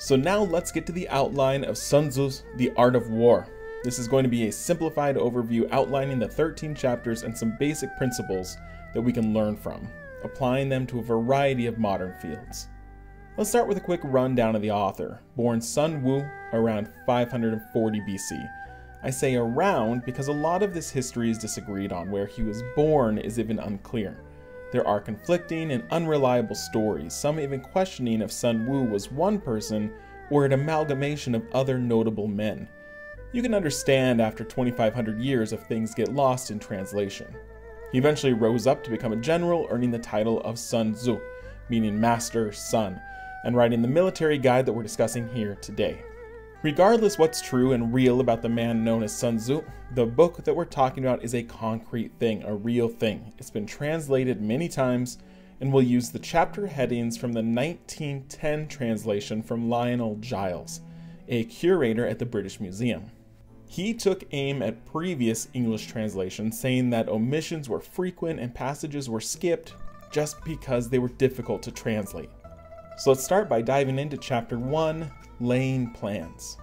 So now let's get to the outline of Sun Tzu's The Art of War. This is going to be a simplified overview outlining the 13 chapters and some basic principles that we can learn from, applying them to a variety of modern fields. Let's start with a quick rundown of the author, born Sun Wu around 540 BC. I say around because a lot of this history is disagreed on. Where he was born is even unclear. There are conflicting and unreliable stories, some even questioning if Sun Wu was one person or an amalgamation of other notable men. You can understand after 2,500 years if things get lost in translation. He eventually rose up to become a general, earning the title of Sun Tzu, meaning master son, and writing the military guide that we're discussing here today. Regardless what's true and real about the man known as Sun Tzu, the book that we're talking about is a concrete thing, a real thing. It's been translated many times, and we'll use the chapter headings from the 1910 translation from Lionel Giles, a curator at the British Museum. He took aim at previous English translations, saying that omissions were frequent and passages were skipped just because they were difficult to translate. So let's start by diving into chapter 1, Laying Plans.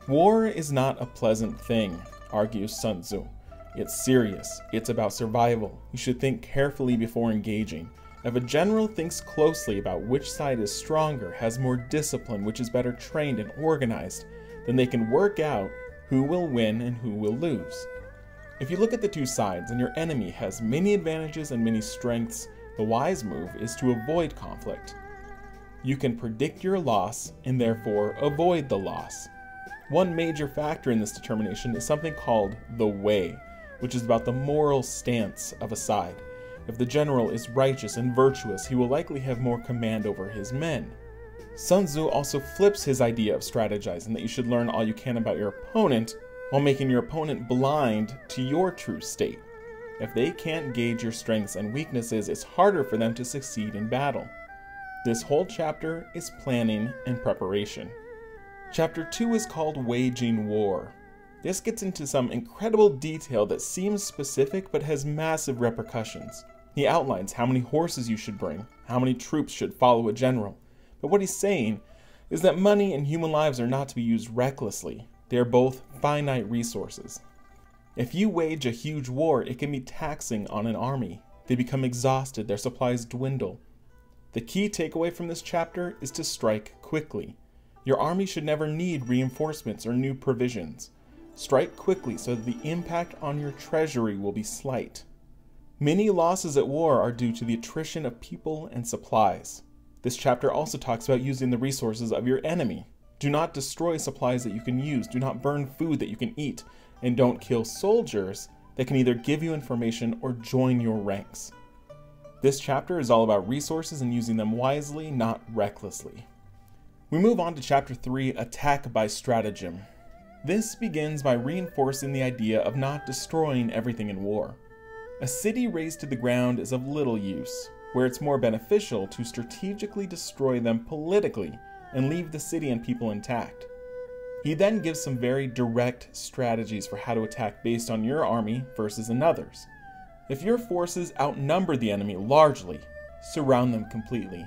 War is not a pleasant thing, argues Sun Tzu. It's serious. It's about survival. You should think carefully before engaging. If a general thinks closely about which side is stronger, has more discipline, which is better trained and organized, then they can work out who will win and who will lose. If you look at the two sides and your enemy has many advantages and many strengths, the wise move is to avoid conflict. You can predict your loss and therefore avoid the loss. One major factor in this determination is something called the way, which is about the moral stance of a side. If the general is righteous and virtuous, he will likely have more command over his men. Sun Tzu also flips his idea of strategizing, that you should learn all you can about your opponent while making your opponent blind to your true state. If they can't gauge your strengths and weaknesses, it's harder for them to succeed in battle. This whole chapter is planning and preparation. Chapter 2 is called Waging War. This gets into some incredible detail that seems specific but has massive repercussions. He outlines how many horses you should bring, how many troops should follow a general. But what he's saying is that money and human lives are not to be used recklessly. They are both finite resources. If you wage a huge war, it can be taxing on an army. They become exhausted, their supplies dwindle. The key takeaway from this chapter is to strike quickly. Your army should never need reinforcements or new provisions. Strike quickly so that the impact on your treasury will be slight. Many losses at war are due to the attrition of people and supplies. This chapter also talks about using the resources of your enemy. Do not destroy supplies that you can use, do not burn food that you can eat, and don't kill soldiers that can either give you information or join your ranks. This chapter is all about resources and using them wisely, not recklessly. We move on to chapter 3, Attack by Stratagem. This begins by reinforcing the idea of not destroying everything in war. A city razed to the ground is of little use, where it's more beneficial to strategically destroy them politically and leave the city and people intact. He then gives some very direct strategies for how to attack based on your army versus another's. If your forces outnumber the enemy largely, surround them completely.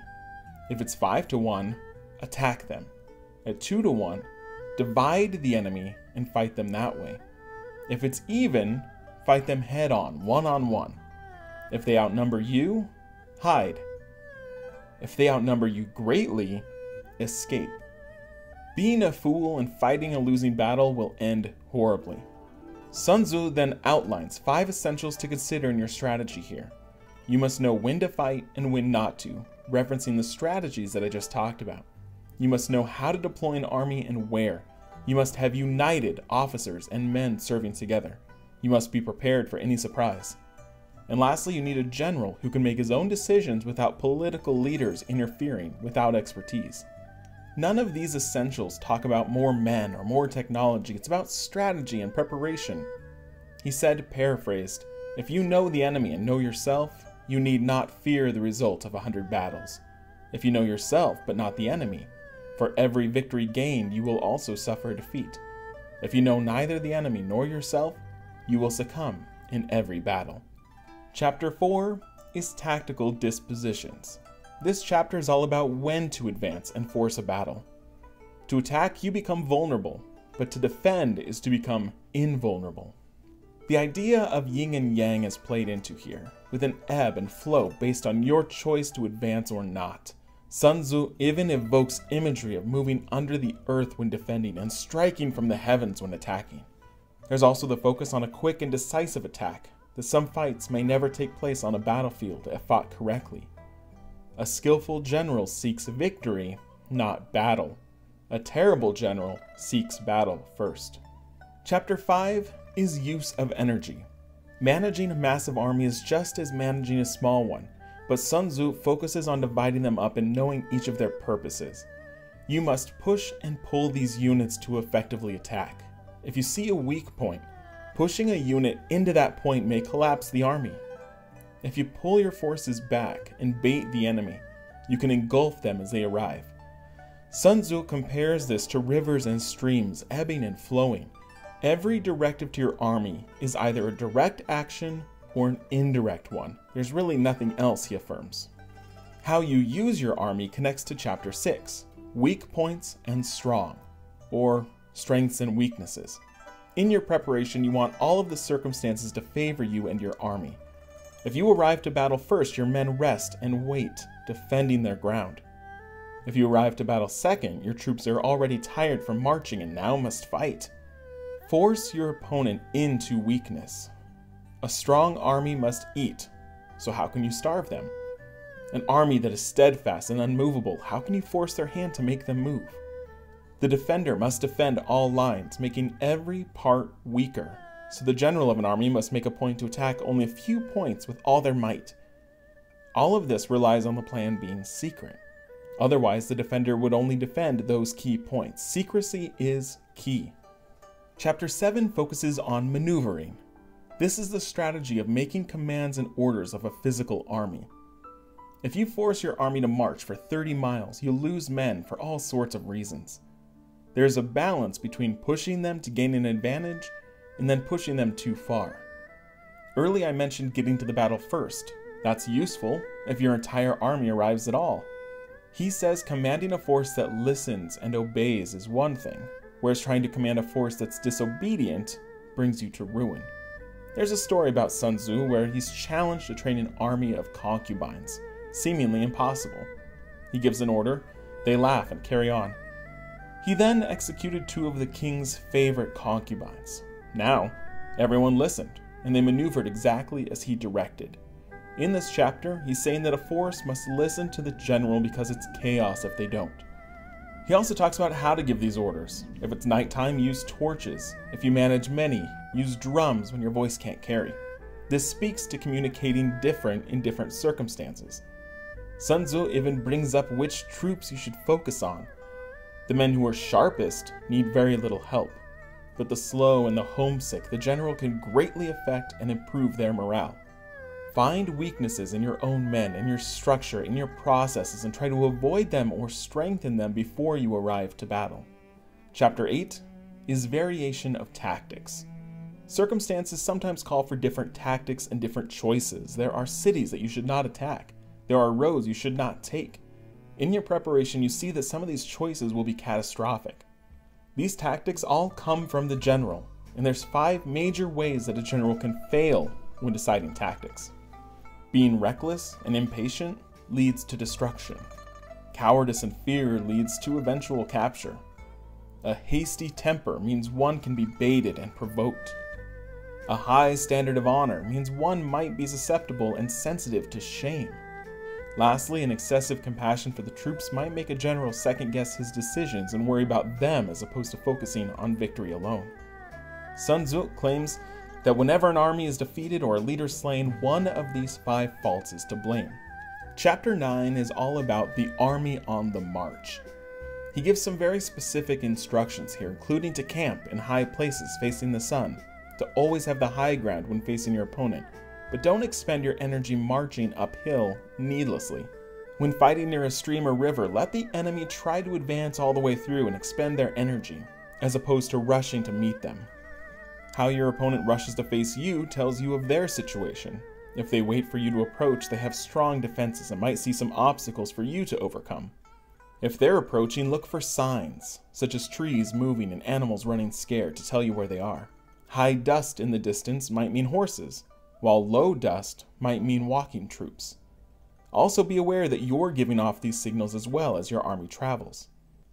If it's 5-1, attack them. At 2-1, divide the enemy and fight them that way. If it's even, fight them head-on, one-on-one. If they outnumber you, hide. If they outnumber you greatly, escape. Being a fool and fighting a losing battle will end horribly. Sun Tzu then outlines 5 essentials to consider in your strategy here. You must know when to fight and when not to, referencing the strategies that I just talked about. You must know how to deploy an army and where. You must have united officers and men serving together. You must be prepared for any surprise. And lastly, you need a general who can make his own decisions without political leaders interfering, without expertise. None of these essentials talk about more men or more technology. It's about strategy and preparation. He said, paraphrased, if you know the enemy and know yourself, you need not fear the result of 100 battles. If you know yourself but not the enemy, for every victory gained you will also suffer defeat. If you know neither the enemy nor yourself, you will succumb in every battle. Chapter 4 is Tactical Dispositions. This chapter is all about when to advance and force a battle. To attack, you become vulnerable, but to defend is to become invulnerable. The idea of yin and yang is played into here, with an ebb and flow based on your choice to advance or not. Sun Tzu even evokes imagery of moving under the earth when defending and striking from the heavens when attacking. There's also the focus on a quick and decisive attack, that some fights may never take place on a battlefield if fought correctly. A skillful general seeks victory, not battle. A terrible general seeks battle first. Chapter 5 is use of energy. Managing a massive army is just as managing a small one, but Sun Tzu focuses on dividing them up and knowing each of their purposes. You must push and pull these units to effectively attack. If you see a weak point, pushing a unit into that point may collapse the army. If you pull your forces back and bait the enemy, you can engulf them as they arrive. Sun Tzu compares this to rivers and streams ebbing and flowing. Every directive to your army is either a direct action or an indirect one. There's really nothing else, he affirms. How you use your army connects to Chapter 6, Weak Points and Strong, or Strengths and Weaknesses. In your preparation, you want all of the circumstances to favor you and your army. If you arrive to battle first, your men rest and wait, defending their ground. If you arrive to battle second, your troops are already tired from marching and now must fight. Force your opponent into weakness. A strong army must eat, so how can you starve them? An army that is steadfast and unmovable, how can you force their hand to make them move? The defender must defend all lines, making every part weaker, so the general of an army must make a point to attack only a few points with all their might. All of this relies on the plan being secret. Otherwise, the defender would only defend those key points. Secrecy is key. Chapter 7 focuses on maneuvering. This is the strategy of making commands and orders of a physical army. If you force your army to march for 30 miles, you'll lose men for all sorts of reasons. There's a balance between pushing them to gain an advantage and then pushing them too far. Early I mentioned getting to the battle first. That's useful if your entire army arrives at all. He says commanding a force that listens and obeys is one thing, whereas trying to command a force that's disobedient brings you to ruin. There's a story about Sun Tzu where he's challenged to train an army of concubines, seemingly impossible. He gives an order, they laugh and carry on. He then executed 2 of the king's favorite concubines. Now, everyone listened, and they maneuvered exactly as he directed. In this chapter, he's saying that a force must listen to the general because it's chaos if they don't. He also talks about how to give these orders. If it's nighttime, use torches. If you manage many, use drums when your voice can't carry. This speaks to communicating different in different circumstances. Sun Tzu even brings up which troops you should focus on. The men who are sharpest need very little help, but the slow and the homesick, the general can greatly affect and improve their morale. Find weaknesses in your own men, in your structure, in your processes, and try to avoid them or strengthen them before you arrive to battle. Chapter 8 is variation of tactics. Circumstances sometimes call for different tactics and different choices. There are cities that you should not attack. There are roads you should not take. In your preparation, you see that some of these choices will be catastrophic. These tactics all come from the general, and there's 5 major ways that a general can fail when deciding tactics. Being reckless and impatient leads to destruction. Cowardice and fear leads to eventual capture. A hasty temper means one can be baited and provoked. A high standard of honor means one might be susceptible and sensitive to shame. Lastly, an excessive compassion for the troops might make a general second-guess his decisions and worry about them as opposed to focusing on victory alone. Sun Tzu claims that whenever an army is defeated or a leader slain, one of these 5 faults is to blame. Chapter 9 is all about the army on the march. He gives some very specific instructions here, including to camp in high places facing the sun, to always have the high ground when facing your opponent, but don't expend your energy marching uphill needlessly. When fighting near a stream or river, let the enemy try to advance all the way through and expend their energy, as opposed to rushing to meet them. How your opponent rushes to face you tells you of their situation. If they wait for you to approach, they have strong defenses and might see some obstacles for you to overcome. If they're approaching, look for signs, such as trees moving and animals running scared to tell you where they are. High dust in the distance might mean horses, while low dust might mean walking troops. Also be aware that you're giving off these signals as well as your army travels.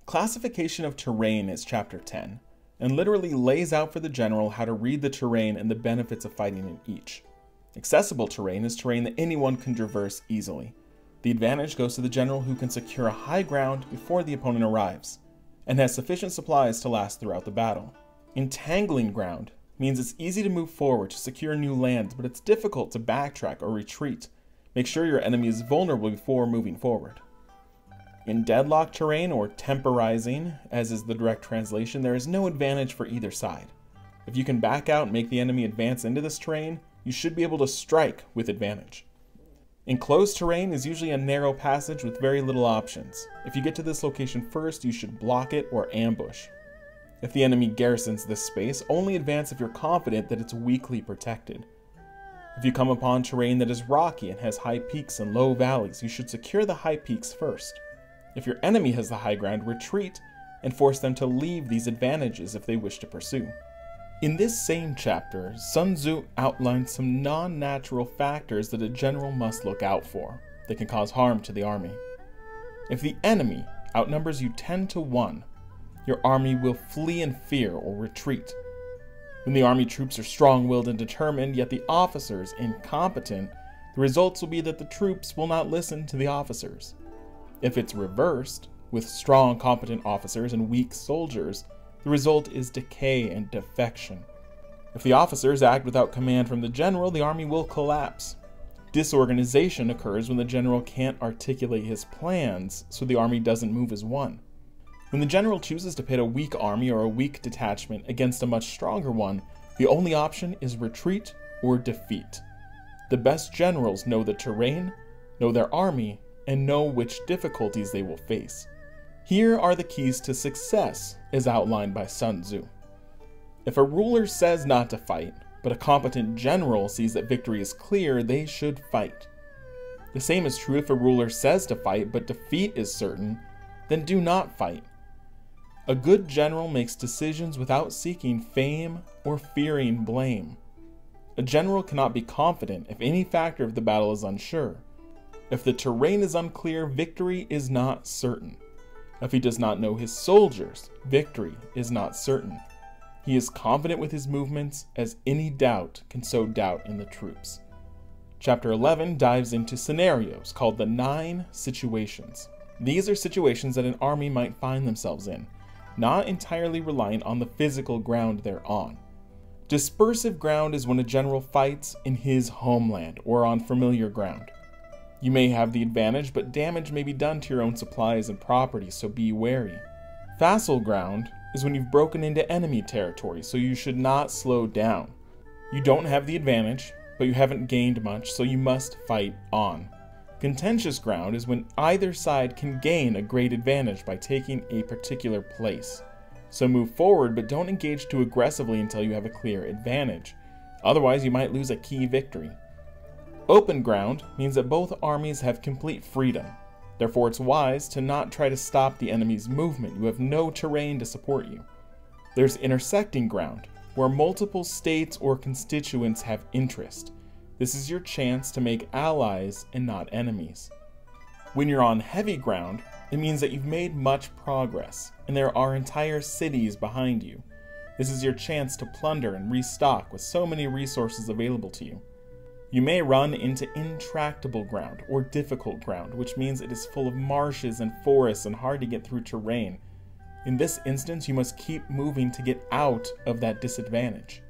Classification of terrain is chapter 10, and literally lays out for the general how to read the terrain and the benefits of fighting in each. Accessible terrain is terrain that anyone can traverse easily. The advantage goes to the general who can secure a high ground before the opponent arrives, and has sufficient supplies to last throughout the battle. Entangling ground means it's easy to move forward to secure new lands, but it's difficult to backtrack or retreat. Make sure your enemy is vulnerable before moving forward. In deadlock terrain, or temporizing, as is the direct translation, there is no advantage for either side. If you can back out and make the enemy advance into this terrain, you should be able to strike with advantage. Enclosed terrain is usually a narrow passage with very little options. If you get to this location first, you should block it or ambush. If the enemy garrisons this space, only advance if you're confident that it's weakly protected. If you come upon terrain that is rocky and has high peaks and low valleys, you should secure the high peaks first. If your enemy has the high ground, retreat and force them to leave these advantages if they wish to pursue. In this same chapter, Sun Tzu outlines some non-natural factors that a general must look out for that can cause harm to the army. If the enemy outnumbers you 10 to 1, your army will flee in fear or retreat. When the army troops are strong-willed and determined, yet the officers incompetent, the results will be that the troops will not listen to the officers. If it's reversed, with strong, competent officers and weak soldiers, the result is decay and defection. If the officers act without command from the general, the army will collapse. Disorganization occurs when the general can't articulate his plans, so the army doesn't move as one. When the general chooses to pit a weak army or a weak detachment against a much stronger one, the only option is retreat or defeat. The best generals know the terrain, know their army, and know which difficulties they will face. Here are the keys to success as outlined by Sun Tzu. If a ruler says not to fight, but a competent general sees that victory is clear, they should fight. The same is true if a ruler says to fight, but defeat is certain, then do not fight. A good general makes decisions without seeking fame or fearing blame. A general cannot be confident if any factor of the battle is unsure. If the terrain is unclear, victory is not certain. If he does not know his soldiers, victory is not certain. He is confident with his movements, as any doubt can sow doubt in the troops. Chapter 11 dives into scenarios called the 9 situations. These are situations that an army might find themselves in, not entirely reliant on the physical ground they're on. Dispersive ground is when a general fights in his homeland or on familiar ground. You may have the advantage, but damage may be done to your own supplies and property, so be wary. Facile ground is when you've broken into enemy territory, so you should not slow down. You don't have the advantage, but you haven't gained much, so you must fight on. Contentious ground is when either side can gain a great advantage by taking a particular place. So move forward, but don't engage too aggressively until you have a clear advantage. Otherwise, you might lose a key victory. Open ground means that both armies have complete freedom. Therefore, it's wise to not try to stop the enemy's movement. You have no terrain to support you. There's intersecting ground, where multiple states or constituents have interest. This is your chance to make allies and not enemies. When you're on heavy ground, it means that you've made much progress, and there are entire cities behind you. This is your chance to plunder and restock with so many resources available to you. You may run into intractable ground or difficult ground, which means it is full of marshes and forests and hard to get through terrain. In this instance, you must keep moving to get out of that disadvantage.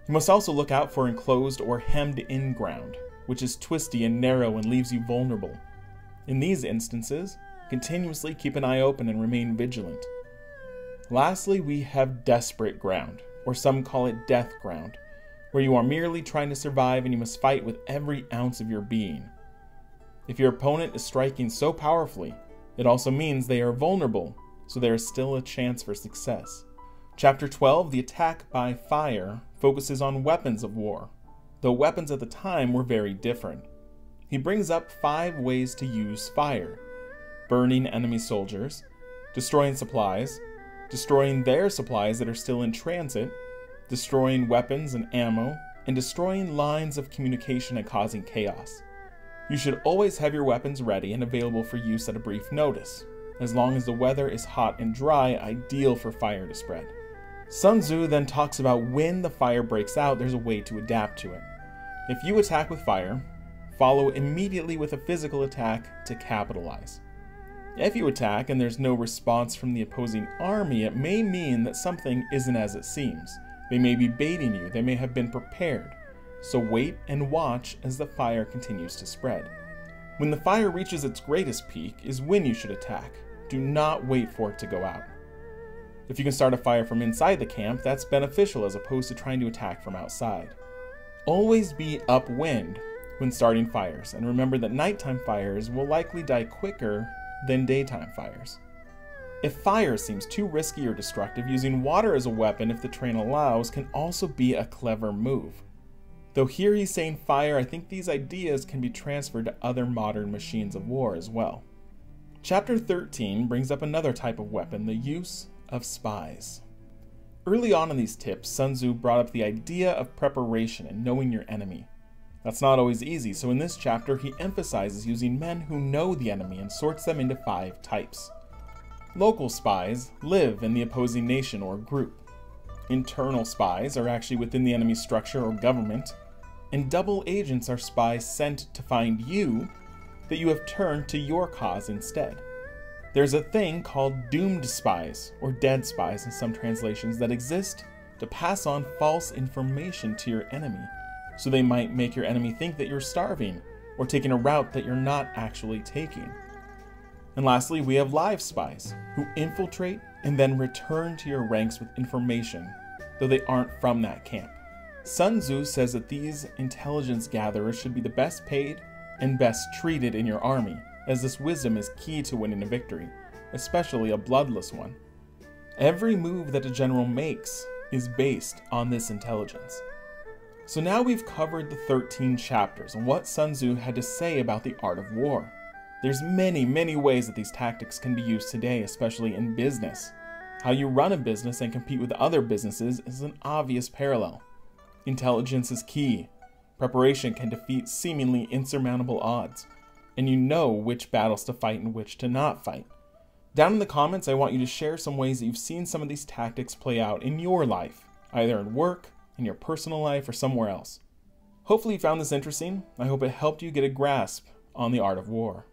You must also look out for enclosed or hemmed-in ground, which is twisty and narrow and leaves you vulnerable. In these instances, continuously keep an eye open and remain vigilant. Lastly, we have desperate ground, or some call it death ground, where you are merely trying to survive and you must fight with every ounce of your being. If your opponent is striking so powerfully, it also means they are vulnerable, so there is still a chance for success. Chapter 12, the attack by fire, focuses on weapons of war, though weapons at the time were very different. He brings up 5 ways to use fire. burning enemy soldiers, destroying supplies, destroying their supplies that are still in transit, destroying weapons and ammo, and destroying lines of communication and causing chaos. You should always have your weapons ready and available for use at a brief notice, as long as the weather is hot and dry, ideal for fire to spread. Sun Tzu then talks about when the fire breaks out, there's a way to adapt to it. If you attack with fire, follow immediately with a physical attack to capitalize. If you attack and there's no response from the opposing army, it may mean that something isn't as it seems. They may be baiting you, they may have been prepared. So wait and watch as the fire continues to spread. When the fire reaches its greatest peak is when you should attack. Do not wait for it to go out. If you can start a fire from inside the camp, that's beneficial as opposed to trying to attack from outside. Always be upwind when starting fires, and remember that nighttime fires will likely die quicker than daytime fires. If fire seems too risky or destructive, using water as a weapon if the terrain allows can also be a clever move. Though here he's saying fire, I think these ideas can be transferred to other modern machines of war as well. Chapter 13 brings up another type of weapon, the use of spies. Early on in these tips, Sun Tzu brought up the idea of preparation and knowing your enemy. That's not always easy, so in this chapter he emphasizes using men who know the enemy and sorts them into 5 types. Local spies live in the opposing nation or group. Internal spies are actually within the enemy's structure or government. And double agents are spies sent to find you that you have turned to your cause instead. There's a thing called doomed spies, or dead spies in some translations, that exist to pass on false information to your enemy, so they might make your enemy think that you're starving, or taking a route that you're not actually taking. And lastly, we have live spies, who infiltrate and then return to your ranks with information, though they aren't from that camp. Sun Tzu says that these intelligence gatherers should be the best paid and best treated in your army, as this wisdom is key to winning a victory, especially a bloodless one. Every move that a general makes is based on this intelligence. So now we've covered the 13 chapters and what Sun Tzu had to say about the art of war. There's many ways that these tactics can be used today, especially in business. How you run a business and compete with other businesses is an obvious parallel. Intelligence is key. Preparation can defeat seemingly insurmountable odds, and you know which battles to fight and which to not fight. Down in the comments, I want you to share some ways that you've seen some of these tactics play out in your life, either in work, in your personal life, or somewhere else. Hopefully you found this interesting. I hope it helped you get a grasp on the art of war.